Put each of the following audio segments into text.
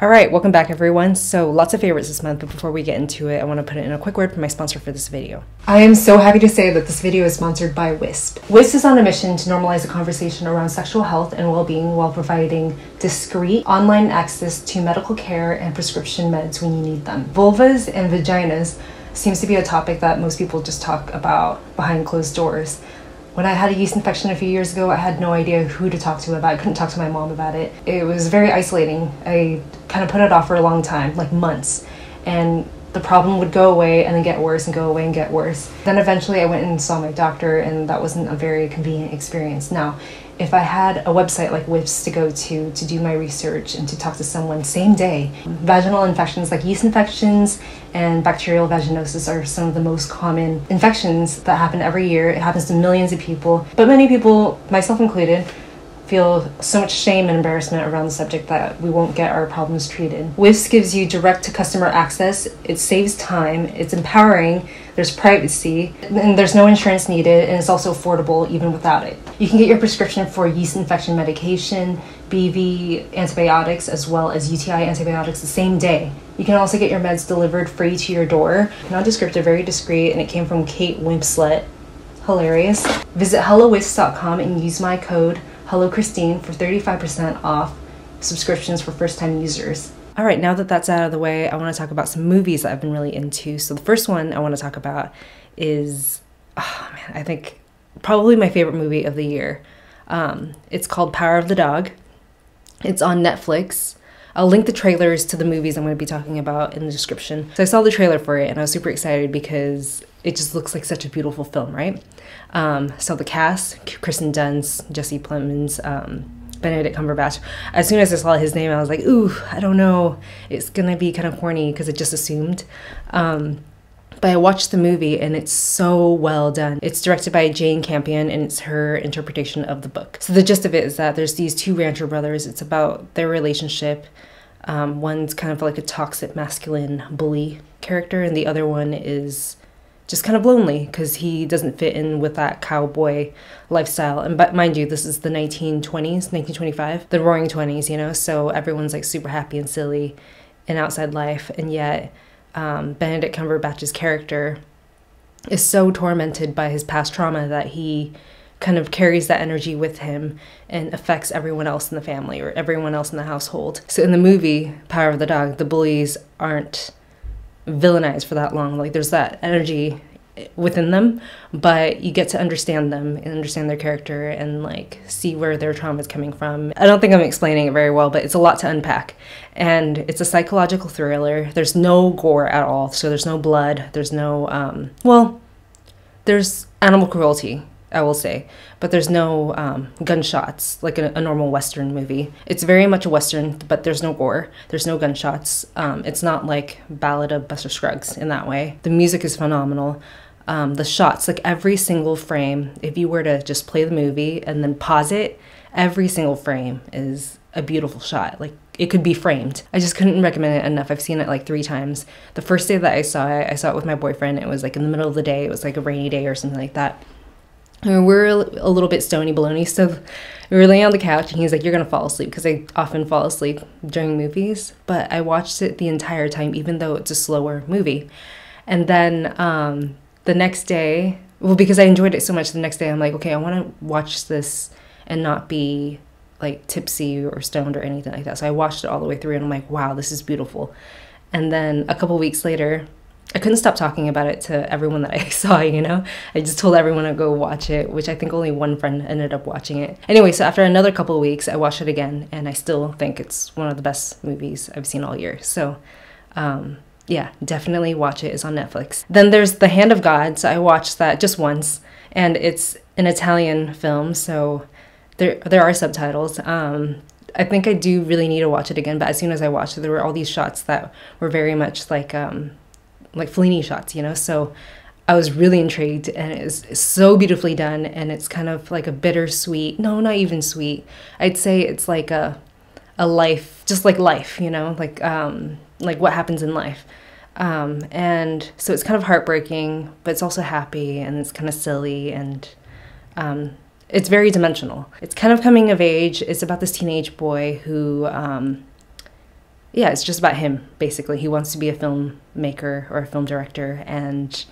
Alright, welcome back everyone. So lots of favorites this month, but before we get into it, I want to put in a quick word from my sponsor for this video. I am so happy to say that this video is sponsored by Wisp. Wisp is on a mission to normalize the conversation around sexual health and well-being while providing discreet online access to medical care and prescription meds when you need them. Vulvas and vaginas seems to be a topic that most people just talk about behind closed doors. When I had a yeast infection a few years ago, I had no idea who to talk to about it. I couldn't talk to my mom about it. It was very isolating. I kind of put it off for a long time, like months. And the problem would go away and then get worse and go away and get worse. Then eventually I went and saw my doctor, and that wasn't a very convenient experience. Now, if I had a website like Wisp to go to do my research and to talk to someone same day, vaginal infections like yeast infections and bacterial vaginosis are some of the most common infections that happen every year. It happens to millions of people, but many people, myself included, feel so much shame and embarrassment around the subject that we won't get our problems treated. Wisp gives you direct to customer access, it saves time, it's empowering, there's privacy, and there's no insurance needed, and it's also affordable even without it. You can get your prescription for yeast infection medication, BV antibiotics, as well as UTI antibiotics the same day. You can also get your meds delivered free to your door. Non-descriptive, very discreet, and it came from Kate Winslet. Hilarious. Visit hellowisp.com and use my code Hello Christine for 35% off subscriptions for first-time users. All right, now that that's out of the way, I want to talk about some movies that I've been really into. So the first one I want to talk about is, oh man, I think probably my favorite movie of the year. It's called Power of the Dog. It's on Netflix. I'll link the trailers to the movies I'm going to be talking about in the description. So I saw the trailer for it and I was super excited because it just looks like such a beautiful film, right? So the cast, Kristen Dunst, Jesse Plemons, Benedict Cumberbatch. As soon as I saw his name, I was like, ooh, I don't know. It's gonna be kind of corny because I just assumed. But I watched the movie and it's so well done. It's directed by Jane Campion and it's her interpretation of the book. So the gist of it is that there's these two rancher brothers. It's about their relationship. One's kind of like a toxic masculine bully character and the other one is just kind of lonely because he doesn't fit in with that cowboy lifestyle. And but mind you, this is the 1920s, 1925, the roaring 20s, you know, so everyone's like super happy and silly in outside life. And yet Benedict Cumberbatch's character is so tormented by his past trauma that he kind of carries that energy with him and affects everyone else in the family or everyone else in the household. So in the movie, Power of the Dog, the bullies aren't villainized for that long. Like there's that energy within them, but you get to understand them and understand their character and like see where their trauma is coming from. I don't think I'm explaining it very well, but it's a lot to unpack. And it's a psychological thriller. There's no gore at all. So there's no blood. There's no, well, there's animal cruelty, I will say, but there's no gunshots like a normal Western movie. It's very much a Western, but there's no gore. There's no gunshots. It's not like Ballad of Buster Scruggs in that way. The music is phenomenal. The shots, like every single frame, if you were to just play the movie and then pause it, every single frame is a beautiful shot. Like it could be framed. I just couldn't recommend it enough. I've seen it like 3 times. The first day that I saw it with my boyfriend. It was like in the middle of the day. It was like a rainy day or something like that. And we're a little bit stony baloney, so we were laying on the couch and he's like, you're gonna fall asleep, because I often fall asleep during movies, but I watched it the entire time, even though it's a slower movie. And then the next day, well, because I enjoyed it so much, the next day I'm like, okay, I want to watch this and not be like tipsy or stoned or anything like that. So I watched it all the way through and I'm like, wow, this is beautiful. And then a couple weeks later, I couldn't stop talking about it to everyone that I saw, you know? I just told everyone to go watch it, which I think only one friend ended up watching it. Anyway, so after another couple of weeks, I watched it again, and I still think it's one of the best movies I've seen all year. So, yeah, definitely watch it. It's on Netflix. Then there's The Hand of God. So I watched that just once, and it's an Italian film, so there are subtitles. I think I do really need to watch it again, but as soon as I watched it, there were all these shots that were very much like Fellini shots, you know? So I was really intrigued, and it is so beautifully done, and it's kind of like a bittersweet, no, not even sweet. I'd say it's like a life, just like life, you know? Like what happens in life. And so it's kind of heartbreaking, but it's also happy, and it's kind of silly, and it's very dimensional. It's kind of coming of age. It's about this teenage boy who yeah, it's just about him, basically. He wants to be a filmmaker or a film director, and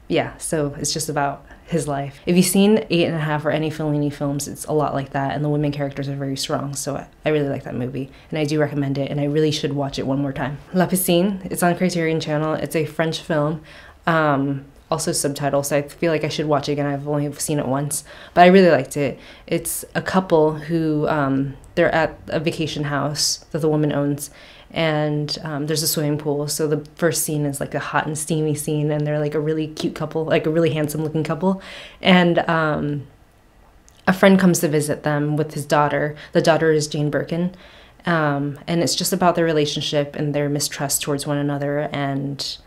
yeah, so it's just about his life. If you've seen 8½ or any Fellini films, it's a lot like that, and the women characters are very strong, so I really like that movie, and I do recommend it, and I really should watch it one more time. La Piscine, it's on Criterion Channel. It's a French film, also subtitles, so I feel like I should watch it again. I've only seen it once, but I really liked it. It's a couple who, they're at a vacation house that the woman owns, and there's a swimming pool. So the first scene is like a hot and steamy scene, and they're like a really cute couple, like a really handsome looking couple, and a friend comes to visit them with his daughter. The daughter is Jane Birkin, and it's just about their relationship and their mistrust towards one another, and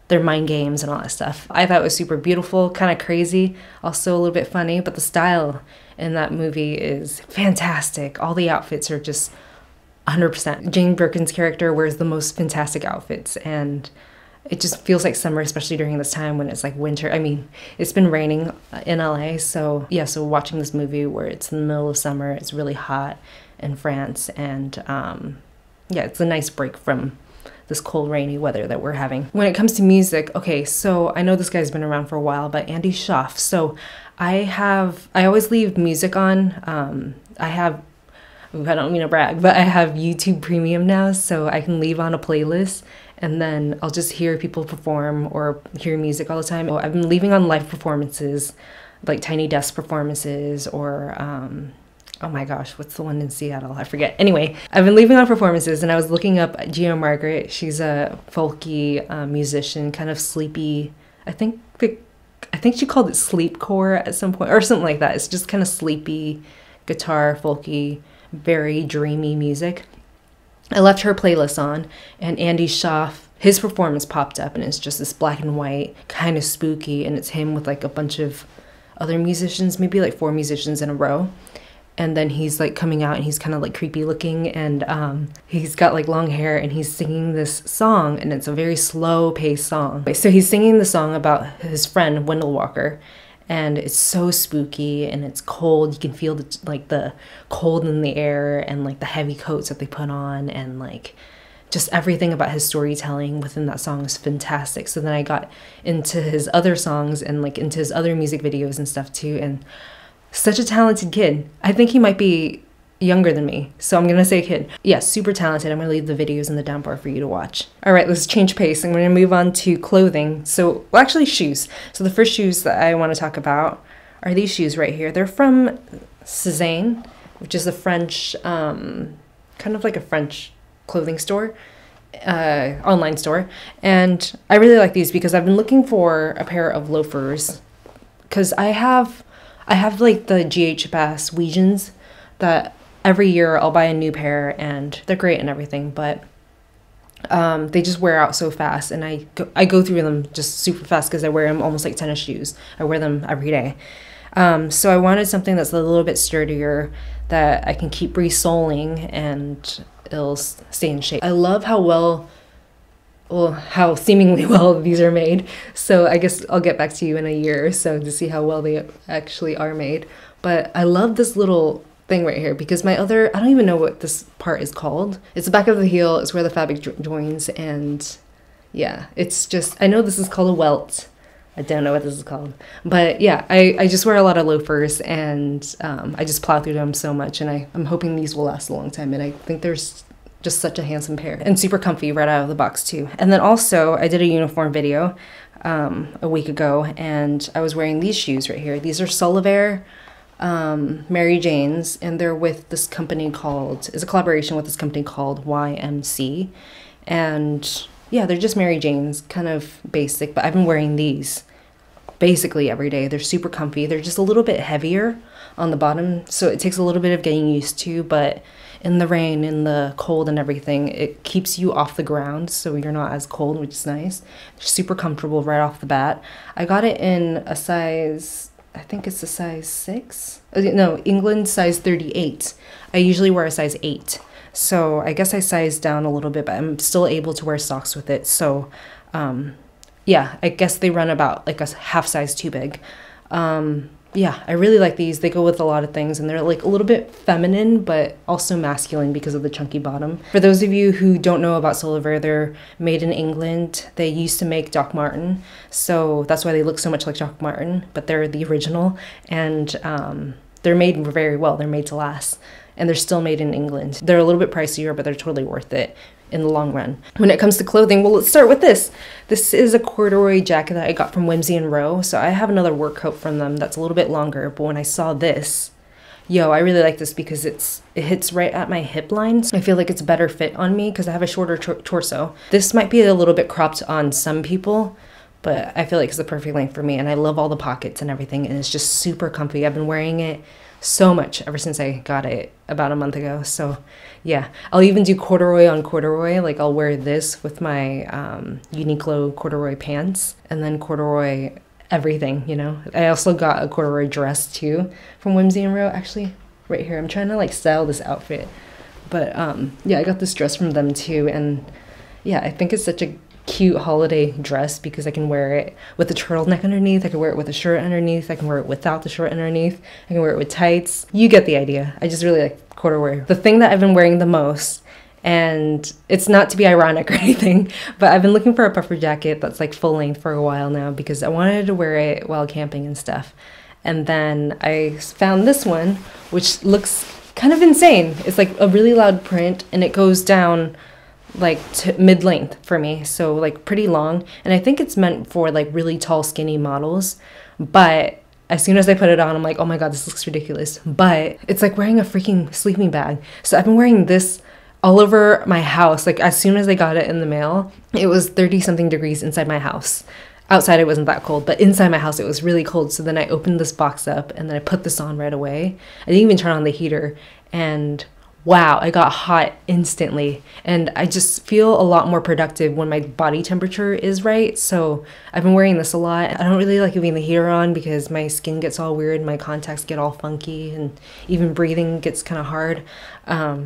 their mind games and all that stuff. I thought it was super beautiful, kind of crazy, also a little bit funny, but the style in that movie is fantastic. All the outfits are just 100%. Jane Birkin's character wears the most fantastic outfits, and it just feels like summer, especially during this time when it's like winter. I mean, it's been raining in LA, so yeah, so watching this movie where it's in the middle of summer, it's really hot in France, and yeah, it's a nice break from this cold, rainy weather that we're having. When it comes to music, okay, so I know this guy's been around for a while, but Andy Shauf. So I always leave music on. I don't mean to brag, but I have YouTube Premium now, so I can leave on a playlist, and then I'll just hear people perform or hear music all the time. I've been leaving on live performances, like Tiny Desk performances, or oh my gosh, what's the one in Seattle? I forget. Anyway, I've been leaving on performances, and I was looking up Geo Margaret. She's a folky musician, kind of sleepy. I think she called it sleepcore at some point, or something like that. It's just kind of sleepy guitar, folky, very dreamy music. I left her playlist on, and Andy Shauf, his performance popped up, and it's just this black and white, kind of spooky, and it's him with like a bunch of other musicians, maybe like 4 musicians in a row. And then he's like coming out, and he's kind of like creepy looking, and he's got like long hair, and he's singing this song, and it's a very slow paced song. So he's singing the song about his friend Wendell Walker, and it's so spooky, and it's cold. You can feel the cold in the air, and like the heavy coats that they put on, and like just everything about his storytelling within that song is fantastic. So then I got into his other songs and like into his other music videos and stuff too, and such a talented kid. I think he might be younger than me, so I'm gonna say kid. Yeah, super talented. I'm gonna leave the videos in the down bar for you to watch. All right, let's change pace. I'm gonna move on to clothing. So, well, actually shoes. So the first shoes that I wanna talk about are these shoes right here. They're from Cézanne, which is a French, kind of like a French clothing store, online store. And I really like these because I've been looking for a pair of loafers, because I have like the GH Bass Weegens that every year I'll buy a new pair, and they're great and everything, but they just wear out so fast, and I go through them just super fast because I wear them almost like tennis shoes. I wear them every day. So I wanted something that's a little bit sturdier that I can keep re-soling and it'll stay in shape. I love how how seemingly well these are made. So I guess I'll get back to you in a year or so to see how well they actually are made. But I love this little thing right here because I don't even know what this part is called. It's the back of the heel. It's where the fabric joins, and yeah, it's just, I know this is called a welt. I don't know what this is called. But yeah, I just wear a lot of loafers, and I just plow through them so much, and I'm hoping these will last a long time, and I think there's just such a handsome pair and super comfy right out of the box too. And then also I did a uniform video a week ago, and I was wearing these shoes right here. These are Solivare Mary Jane's, and they're with this company called, it's a collaboration with this company called YMC, and yeah, they're just Mary Jane's, kind of basic, but I've been wearing these basically every day. They're super comfy. They're just a little bit heavier on the bottom, so it takes a little bit of getting used to, but in the rain, in the cold and everything, it keeps you off the ground, so you're not as cold, which is nice. They're super comfortable right off the bat. I got it in a size, I think it's a size 6? No, England size 38. I usually wear a size 8. So I guess I sized down a little bit, but I'm still able to wear socks with it. So yeah, I guess they run about like a half size too big. yeah, I really like these. They go with a lot of things, and they're like a little bit feminine, but also masculine because of the chunky bottom. For those of you who don't know about Soliver, they're made in England. They used to make Doc Marten, so that's why they look so much like Doc Marten, but they're the original, and they're made very well. They're made to last, and they're still made in England. They're a little bit pricier, but they're totally worth it in the long run. When it comes to clothing, well, let's start with this. This is a corduroy jacket that I got from Whimsy and Row. So I have another work coat from them that's a little bit longer, but when I saw this, yo, I really like this because it hits right at my hip lines. I feel like it's a better fit on me because I have a shorter torso. This might be a little bit cropped on some people, but I feel like it's the perfect length for me, and I love all the pockets and everything, and it's just super comfy. I've been wearing it so much ever since I got it about a month ago. So yeah, I'll even do corduroy on corduroy. Like I'll wear this with my Uniqlo corduroy pants, and then corduroy everything, you know. I also got a corduroy dress too from Whimsy and Row, actually right here. I'm trying to like style this outfit, but yeah, I got this dress from them too, and yeah, I think it's such a cute holiday dress because I can wear it with a turtleneck underneath, I can wear it with a shirt underneath, I can wear it without the shirt underneath, I can wear it with tights. You get the idea. I just really like corduroy. The thing that I've been wearing the most, and it's not to be ironic or anything, but I've been looking for a puffer jacket that's like full length for a while now because I wanted to wear it while camping and stuff. And then I found this one, which looks kind of insane. It's like a really loud print, and it goes down like to mid-length for me, so like pretty long, and I think it's meant for like really tall skinny models. But as soon as I put it on, I'm like, oh my god, this looks ridiculous. But it's like wearing a freaking sleeping bag. So I've been wearing this all over my house. Like as soon as I got it in the mail, it was 30 something degrees inside my house. Outside it wasn't that cold, but inside my house it was really cold. So then I opened this box up and then I put this on right away. I didn't even turn on the heater, and wow, I got hot instantly, and I just feel a lot more productive when my body temperature is right. So I've been wearing this a lot. I don't really like leaving the heater on because my skin gets all weird, my contacts get all funky, and even breathing gets kind of hard.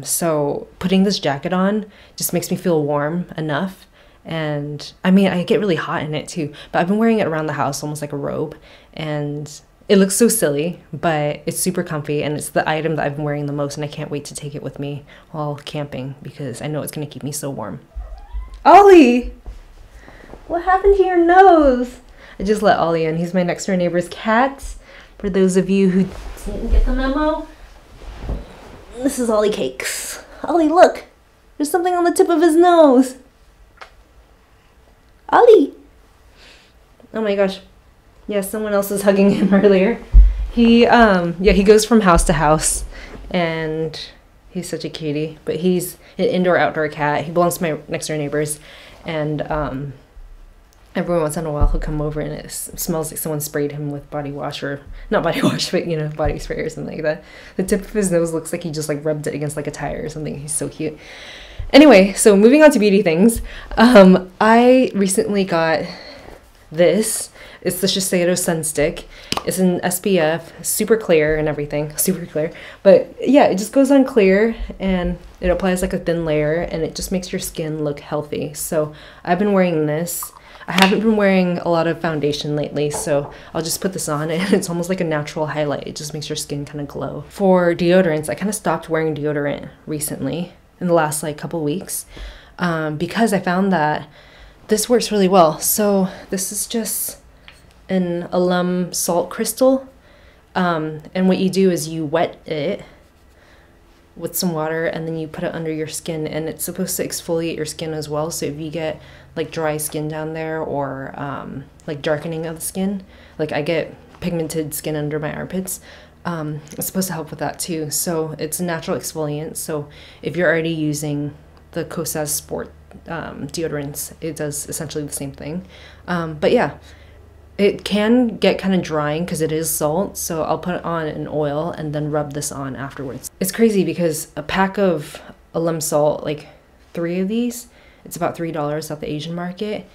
So putting this jacket on just makes me feel warm enough. And I mean, I get really hot in it too, but I've been wearing it around the house almost like a robe, and it looks so silly, but it's super comfy, and it's the item that I've been wearing the most, and I can't wait to take it with me while camping because I know it's gonna keep me so warm. Ollie! What happened to your nose? I just let Ollie in. He's my next door neighbor's cat. For those of you who didn't get the memo, this is Ollie Cakes. Ollie, look! There's something on the tip of his nose. Ollie! Oh my gosh. Yeah, someone else was hugging him earlier. Yeah, he goes from house to house, and he's such a cutie. But he's an indoor-outdoor cat. He belongs to my next-door neighbors, and every once in a while he'll come over, and it smells like someone sprayed him with body wash, or not body wash, but you know, body spray or something like that. The tip of his nose looks like he just like rubbed it against like a tire or something. He's so cute. Anyway, so moving on to beauty things. I recently got this. It's the Shiseido Sun Stick. It's an SPF, super clear and everything, super clear. But yeah, it just goes on clear, and it applies like a thin layer, and it just makes your skin look healthy. So I've been wearing this. I haven't been wearing a lot of foundation lately, so I'll just put this on, and it's almost like a natural highlight. It just makes your skin kind of glow. For deodorants, I kind of stopped wearing deodorant recently in the last like couple weeks because I found that this works really well. So this is just an Allum salt crystal, and what you do is you wet it with some water, and then you put it under your skin, and it's supposed to exfoliate your skin as well. So if you get like dry skin down there, or like darkening of the skin, like I get pigmented skin under my armpits, it's supposed to help with that too. So it's a natural exfoliant. So if you're already using the Kosas Sport deodorants, it does essentially the same thing. But yeah, it can get kind of drying because it is salt, so I'll put it on an oil and then rub this on afterwards. It's crazy because a pack of Allum salt, like 3 of these, it's about $3 at the Asian market,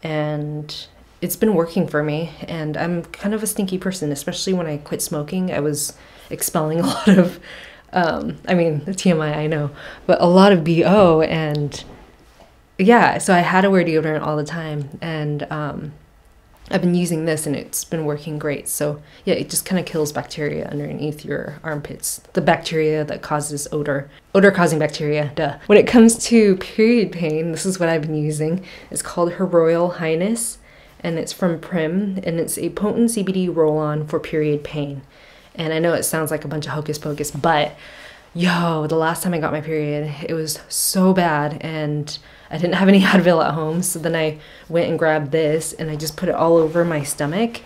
and it's been working for me. And I'm kind of a stinky person, especially when I quit smoking. I was expelling a lot of, I mean, TMI, I know, but a lot of BO, and yeah, so I had to wear deodorant all the time. And I've been using this and it's been working great. So yeah, it just kind of kills bacteria underneath your armpits. The bacteria that causes odor-causing bacteria, duh. When it comes to period pain, this is what I've been using. It's called Her Royal Highness, and it's from Prim, and it's a potent CBD roll-on for period pain. And I know it sounds like a bunch of hocus pocus, but yo, the last time I got my period, it was so bad and I didn't have any Advil at home. So then I went and grabbed this and I just put it all over my stomach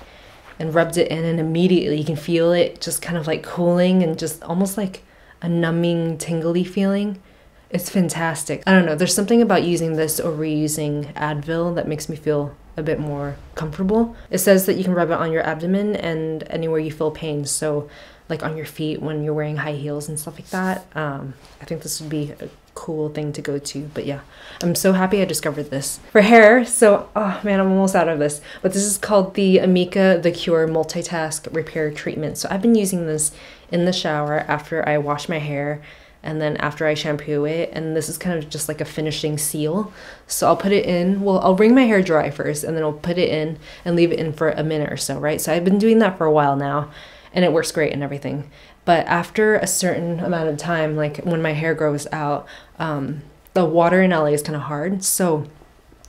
and rubbed it in, and immediately you can feel it just kind of like cooling and just almost like a numbing, tingly feeling. It's fantastic. I don't know, there's something about using this over using Advil that makes me feel a bit more comfortable. It says that you can rub it on your abdomen and anywhere you feel pain. So like on your feet when you're wearing high heels and stuff like that. I think this would be a cool thing to go to. But yeah, I'm so happy I discovered this. For hair, so, oh man, I'm almost out of this. But this is called the Amika The Cure Multitask Repair Treatment. So I've been using this in the shower after I wash my hair and then after I shampoo it, and this is kind of just like a finishing seal. So I'll put it in, well, I'll wring my hair dry first and then I'll put it in and leave it in for a minute or so, right? So I've been doing that for a while now and it works great and everything. But after a certain amount of time, like when my hair grows out, the water in LA is kind of hard. So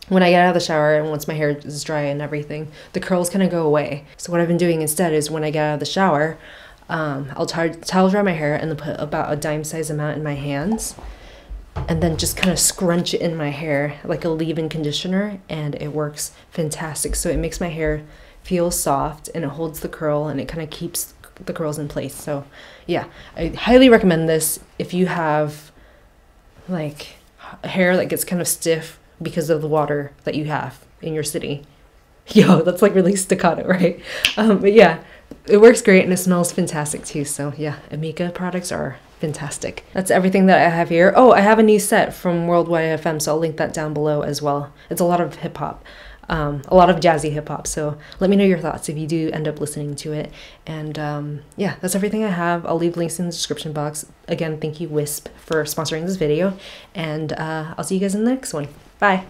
when I get out of the shower and once my hair is dry and everything, the curls kind of go away. So what I've been doing instead is when I get out of the shower, I'll towel dry my hair and then put about a dime size amount in my hands and then just kind of scrunch it in my hair like a leave-in conditioner, and it works fantastic. So it makes my hair feel soft and it holds the curl and it kind of keeps the curls in place. So yeah, I highly recommend this if you have like hair that gets kind of stiff because of the water that you have in your city. Yo, that's like really staccato, right? But yeah, it works great and it smells fantastic too. So yeah, Amika products are fantastic. That's everything that I have here. Oh, I have a new set from Worldwide FM, so I'll link that down below as well. It's a lot of hip hop, a lot of jazzy hip hop. So let me know your thoughts if you do end up listening to it. And yeah, that's everything I have. I'll leave links in the description box. Again, thank you Wisp for sponsoring this video, and I'll see you guys in the next one. Bye.